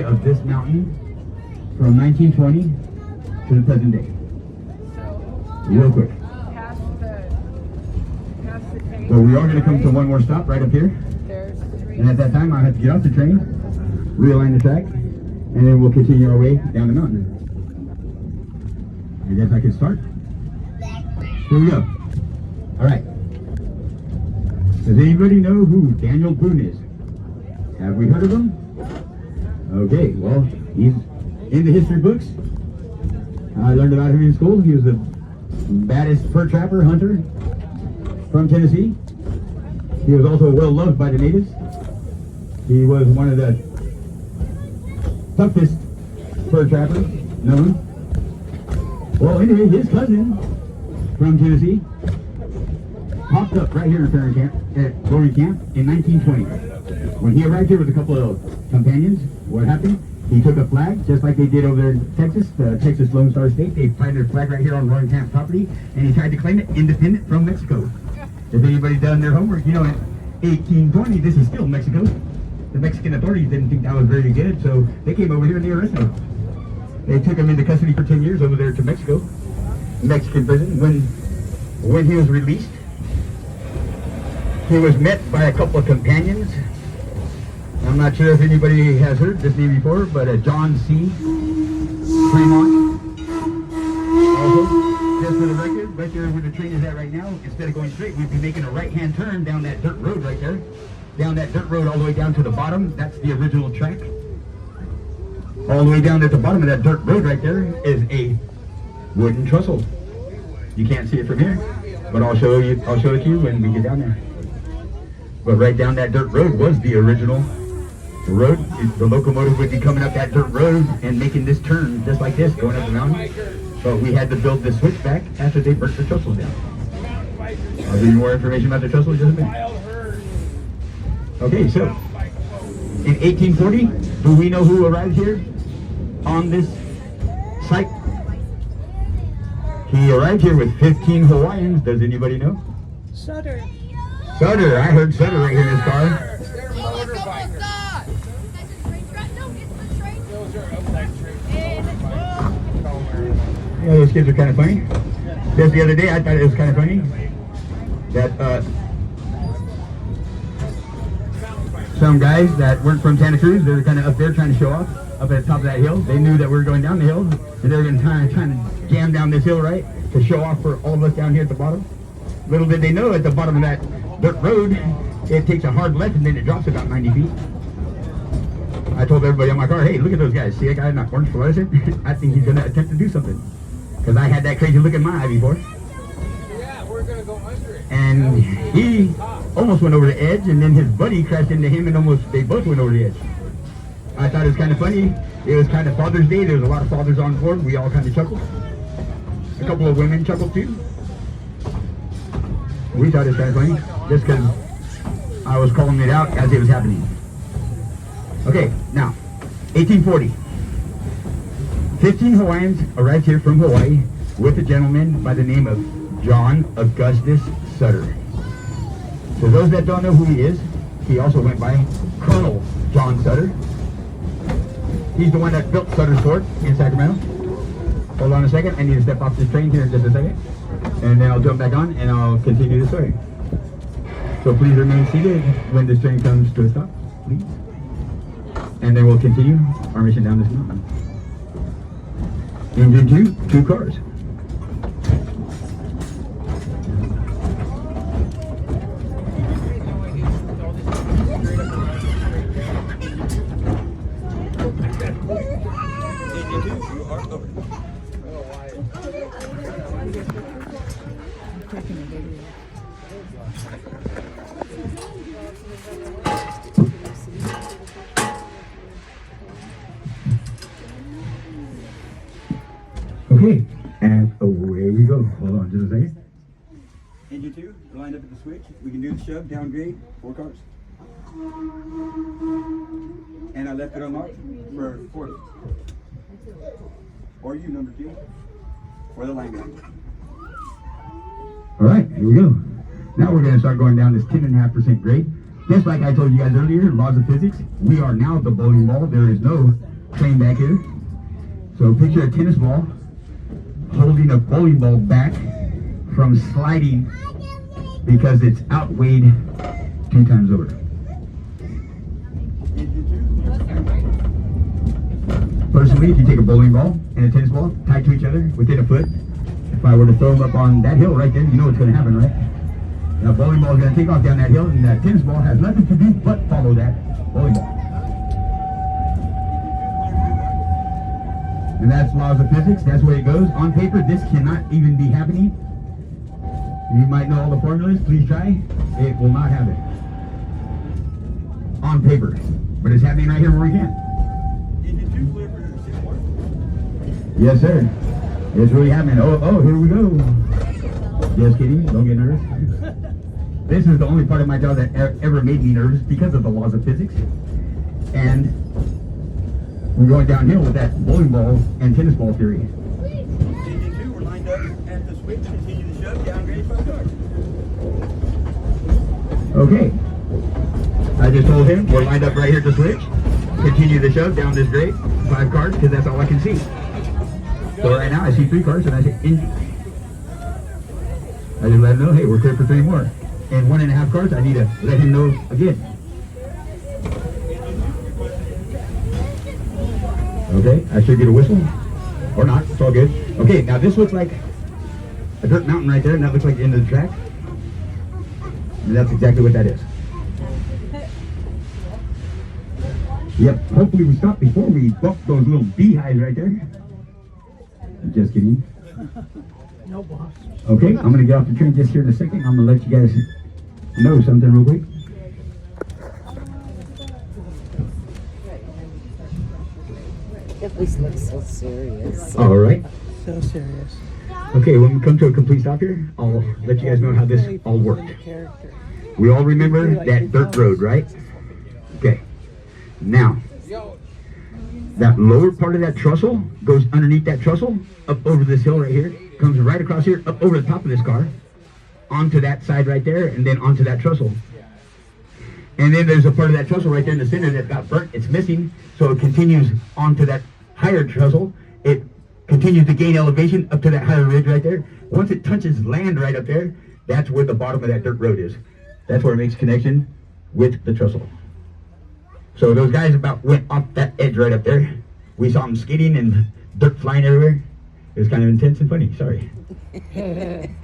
Of this mountain from 1920 to the present day. Real quick. Well, we are going to come to one more stop right up here. And at that time, I'll have to get off the train, realign the track, and then we'll continue our way down the mountain. I guess I can start. Here we go. All right. Does anybody know who Daniel Boone is? Have we heard of him? Okay, well, he's in the history books. I learned about him in school. He was the baddest fur trapper, hunter from Tennessee. He was also well loved by the natives. He was one of the toughest fur trappers known. Well, anyway, his cousin from Tennessee popped up right here in Ferry Camp, at Glory Camp in 1920. When he arrived here with a couple of companions, what happened? He took a flag, just like they did over there in Texas, the Texas Lone Star State. They planted a flag right here on Roaring Camp property, and he tried to claim it independent from Mexico. If anybody's done their homework, you know, in 1820, this is still Mexico. The Mexican authorities didn't think that was very good, so they came over here and they arrested him. They took him into custody for 10 years over there to Mexico, Mexican prison. When he was released, he was met by a couple of companions. I'm not sure if anybody has heard this name before, but John C. Fremont. Also, just for the record, right there where the train is at right now, instead of going straight, we'd be making a right-hand turn down that dirt road right there. Down that dirt road all the way down to the bottom. That's the original track. All the way down at the bottom of that dirt road right there is a wooden trestle. You can't see it from here, but I'll show it to you when we get down there. But right down that dirt road was the original road. The locomotive would be coming up that dirt road and making this turn just like this, going up the mountain. But we had to build the switchback after they burnt the trestles down. I'll give you more information about the trestles in just a minute. Okay, so in 1840, do we know who arrived here on this site? He arrived here with 15 Hawaiians. Does anybody know? Sutter. Sutter. I heard Sutter right here in his car. Yeah, those kids are kind of funny. Just the other day, I thought it was kind of funny that some guys that weren't from Santa Cruz, they were kind of up there trying to show off, up at the top of that hill. They knew that we were going down the hill, and they were going to trying to jam down this hill, right, to show off for all of us down here at the bottom. Little did they know, at the bottom of that dirt road, it takes a hard left, and then it drops about 90 feet. I told everybody on my car, hey, look at those guys. See that guy in that orange fluorescent? I think he's going to attempt to do something. Because I had that crazy look in my eye before. Yeah, we're going to go under it. And he almost went over the edge, and then his buddy crashed into him, and they both went over the edge. I thought it was kind of funny. It was kind of Father's Day. There was a lot of fathers on board. We all kind of chuckled. A couple of women chuckled too. We thought it was kind of funny, just because I was calling it out as it was happening. Okay, now, 1840. 15 Hawaiians arrived here from Hawaii with a gentleman by the name of John Augustus Sutter. For those that don't know who he is, he also went by Colonel John Sutter. He's the one that built Sutter's Fort in Sacramento. Hold on a second, I need to step off this train here in just a second. And then I'll jump back on and I'll continue the story. So please remain seated when this train comes to a stop, please. And then we'll continue our mission down this mountain. Engine 2 cars. Okay, and away we go. Hold on just a second. Engine 2, lined up at the switch. We can do the shove, downgrade, 4 cars. And I left it unlocked for 40. Or you, number 2, for the line gun. All right, here we go. Now we're going to start going down this 10.5% grade. Just like I told you guys earlier, laws of physics, we are now the bowling ball. There is no train back here. So picture a tennis ball holding a bowling ball back from sliding because it's outweighed 2 times over. Personally, if you take a bowling ball and a tennis ball tied to each other within a foot, if I were to throw them up on that hill right there, you know what's going to happen, right? Now, bowling ball is going to take off down that hill, and that tennis ball has nothing to do but follow that bowling ball. And that's laws of physics. That's where it goes. On paper, this cannot even be happening. You might know all the formulas. Please try. It will not happen. On paper. But it's happening right here where we can. Yes, sir. It's really happening. Oh, here we go. Just kidding. Don't get nervous. This is the only part of my job that ever made me nervous because of the laws of physics. And we're going downhill with that bowling ball and tennis ball theory. Engine 2, we're lined up at the switch. Continue to shove down grade 5 cars. Okay. I just told him we're lined up right here at the switch. Continue to shove down this grade 5 cars because that's all I can see. So right now I see 3 cars and I say engine. I just let him know, hey, we're clear for 3 more. And 1.5 cars, I need to let him know again. Okay, I should get a whistle. Or not, it's all good. Okay, now this looks like a dirt mountain right there, and that looks like the end of the track. And that's exactly what that is. Yep, hopefully we stop before we bump those little beehives right there. Just kidding. No boss. Okay, I'm gonna get off the train just here in a second. I'm gonna let you guys know something real quick. It always looks so serious. All right. So serious. Okay, when we come to a complete stop here, I'll let you guys know how this all worked. We all remember that dirt road, right? Okay. Now, that lower part of that trestle goes underneath that trestle, up over this hill right here, comes right across here, up over the top of this car, onto that side right there, and then onto that trestle. And then there's a part of that trestle right there in the center that got burnt. It's missing, so it continues onto that higher trestle. It continues to gain elevation up to that higher ridge right there. Once it touches land right up there, that's where the bottom of that dirt road is. That's where it makes connection with the trestle. So those guys about went off that edge right up there. We saw them skating and dirt flying everywhere. It was kind of intense and funny, sorry.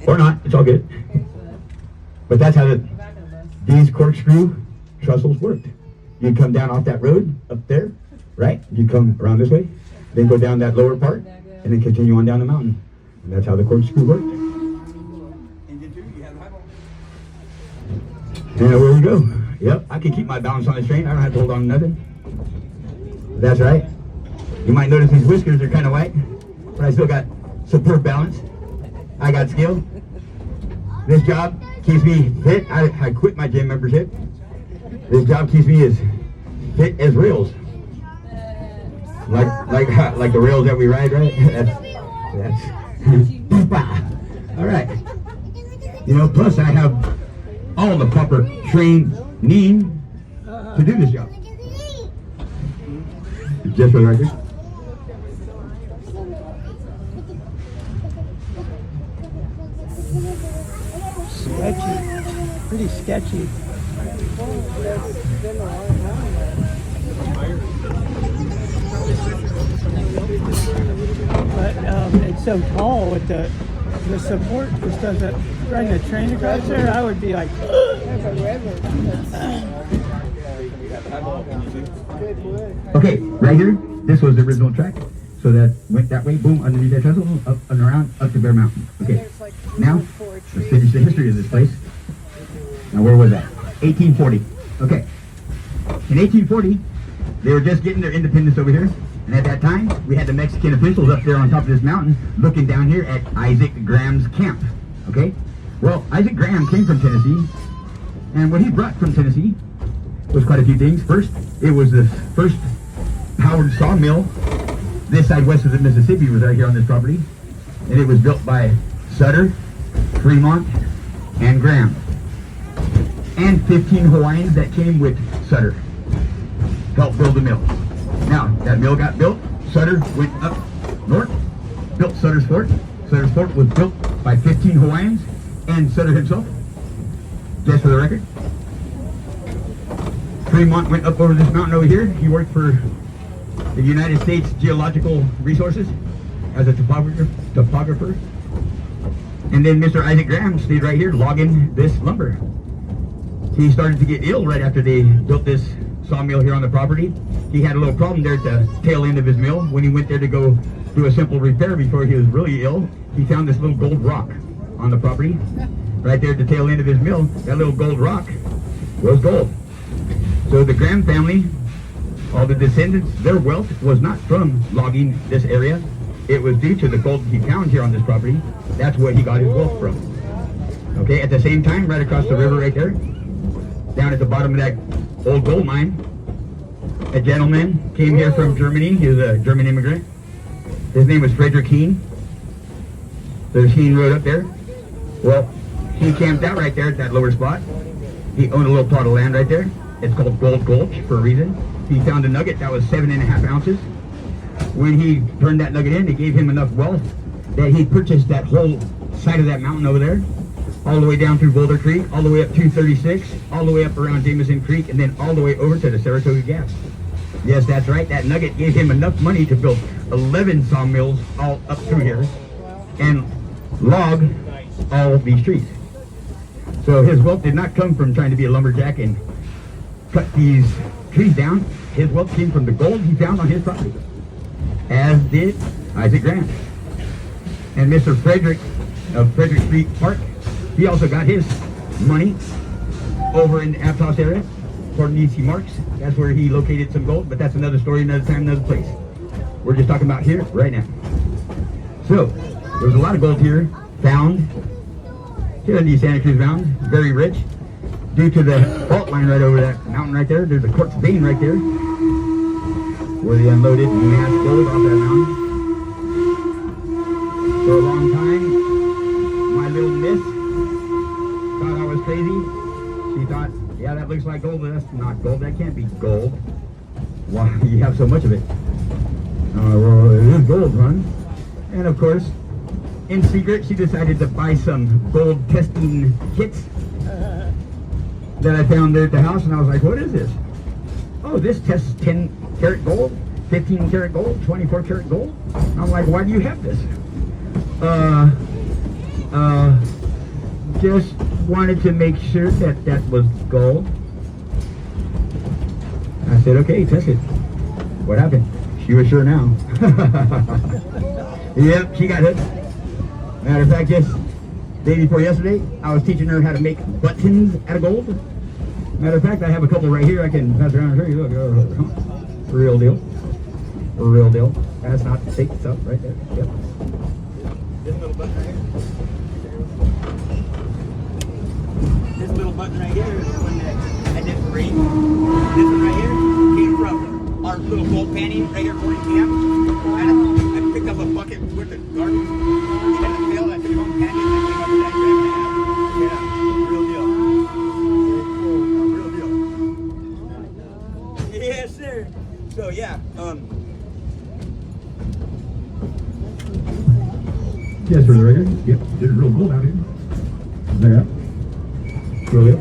Or not, it's all good. But that's how these corkscrew trestles worked. You come down off that road up there, right? You come around this way, then go down that lower part, and then continue on down the mountain. And that's how the corkscrew worked. Engine 2, you have the high ball. And there we go. Yep, I can keep my balance on this train. I don't have to hold on to nothing. That's right. You might notice these whiskers are kind of white, but I still got superb balance. I got skill. This job keeps me fit. I quit my gym membership. This job keeps me as fit as rails. Like the rails that we ride, right? That's all right. You know, plus I have all the proper training to do this job. Just for the record. Sketchy. Pretty sketchy. But it's so tall with the support just doesn't run the train across there. I would be like, okay, right here, this was the original track. So that went that way, boom, underneath that trestle, up and around, up to Bear Mountain. Okay, now, let's finish the history of this place. Now, where was that? 1840. Okay, in 1840, they were just getting their independence over here. And at that time, we had the Mexican officials up there on top of this mountain looking down here at Isaac Graham's camp. Okay? Well, Isaac Graham came from Tennessee, and what he brought from Tennessee was quite a few things. First, it was the first powered sawmill this side west of the Mississippi was right here on this property. And it was built by Sutter, Fremont, and Graham. And 15 Hawaiians that came with Sutter helped build the mill. Now, that mill got built. Sutter went up north, built Sutter's Fort. Sutter's Fort was built by 15 Hawaiians and Sutter himself, just for the record. Fremont went up over this mountain over here. He worked for the United States Geological Resources as a topographer. And then Mr. Isaac Graham stayed right here logging this lumber. He started to get ill right after they built this sawmill here on the property. He had a little problem there at the tail end of his mill. When he went there to go do a simple repair before he was really ill, he found this little gold rock on the property. Right there at the tail end of his mill, that little gold rock was gold. So the Graham family, all the descendants, their wealth was not from logging this area. It was due to the gold he found here on this property. That's where he got his wealth from. Okay, at the same time, right across the river right there, down at the bottom of that old gold mine, a gentleman came here from Germany. He was a German immigrant. His name was Frederick Heen. There's Heen Road up there. Well, he camped out right there at that lower spot. He owned a little plot of land right there. It's called Gold Gulch for a reason. He found a nugget that was 7.5 ounces. When he turned that nugget in, it gave him enough wealth that he purchased that whole side of that mountain over there, all the way down through Boulder Creek, all the way up 236, all the way up around Jameson Creek, and then all the way over to the Saratoga Gap. Yes, that's right. That nugget gave him enough money to build 11 sawmills all up through here and log all these trees. So his wealth did not come from trying to be a lumberjack and cut these trees down. His wealth came from the gold he found on his property, as did Isaac Grant. And Mr. Frederick of Frederick Street Park, he also got his money over in the Aptos area, according to E.C. Marks. That's where he located some gold, but that's another story, another time, another place. We're just talking about here, right now. So, there was a lot of gold here, found, here in the Santa Cruz Mountains, very rich. Due to the fault line right over that mountain right there, there's a quartz vein right there, where they unloaded mass gold off that mountain. For a long time, my little miss thought I was crazy. She thought, yeah, that looks like gold, but that's not gold. That can't be gold. Why you have so much of it? Well, it is gold, hon. And of course, in secret, she decided to buy some gold testing kits that I found there at the house, and I was like, what is this? Oh, this tests 10 karat gold, 15 karat gold, 24 karat gold. And I'm like, why do you have this? Just wanted to make sure that that was gold. I said, okay, test it. What happened? She was sure now. Yep, she got hooked. Matter of fact, just day before yesterday, I was teaching her how to make buttons out of gold. Matter of fact, I have a couple right here I can pass around and show you. Look, real deal. Real deal. That's not fake stuff right there. Yep. This little button right here. This little button right here is the one that I just read. This one right here came from our little gold panning right here at Boarding Camp. I picked up a bucket worth of garbage. And I failed. I took it home panning and I came up with that gram and a half. Yeah, real deal. Real deal. Yes, sir. So yeah, yes, for the record. Yep, there's real gold out here. There. Real deal.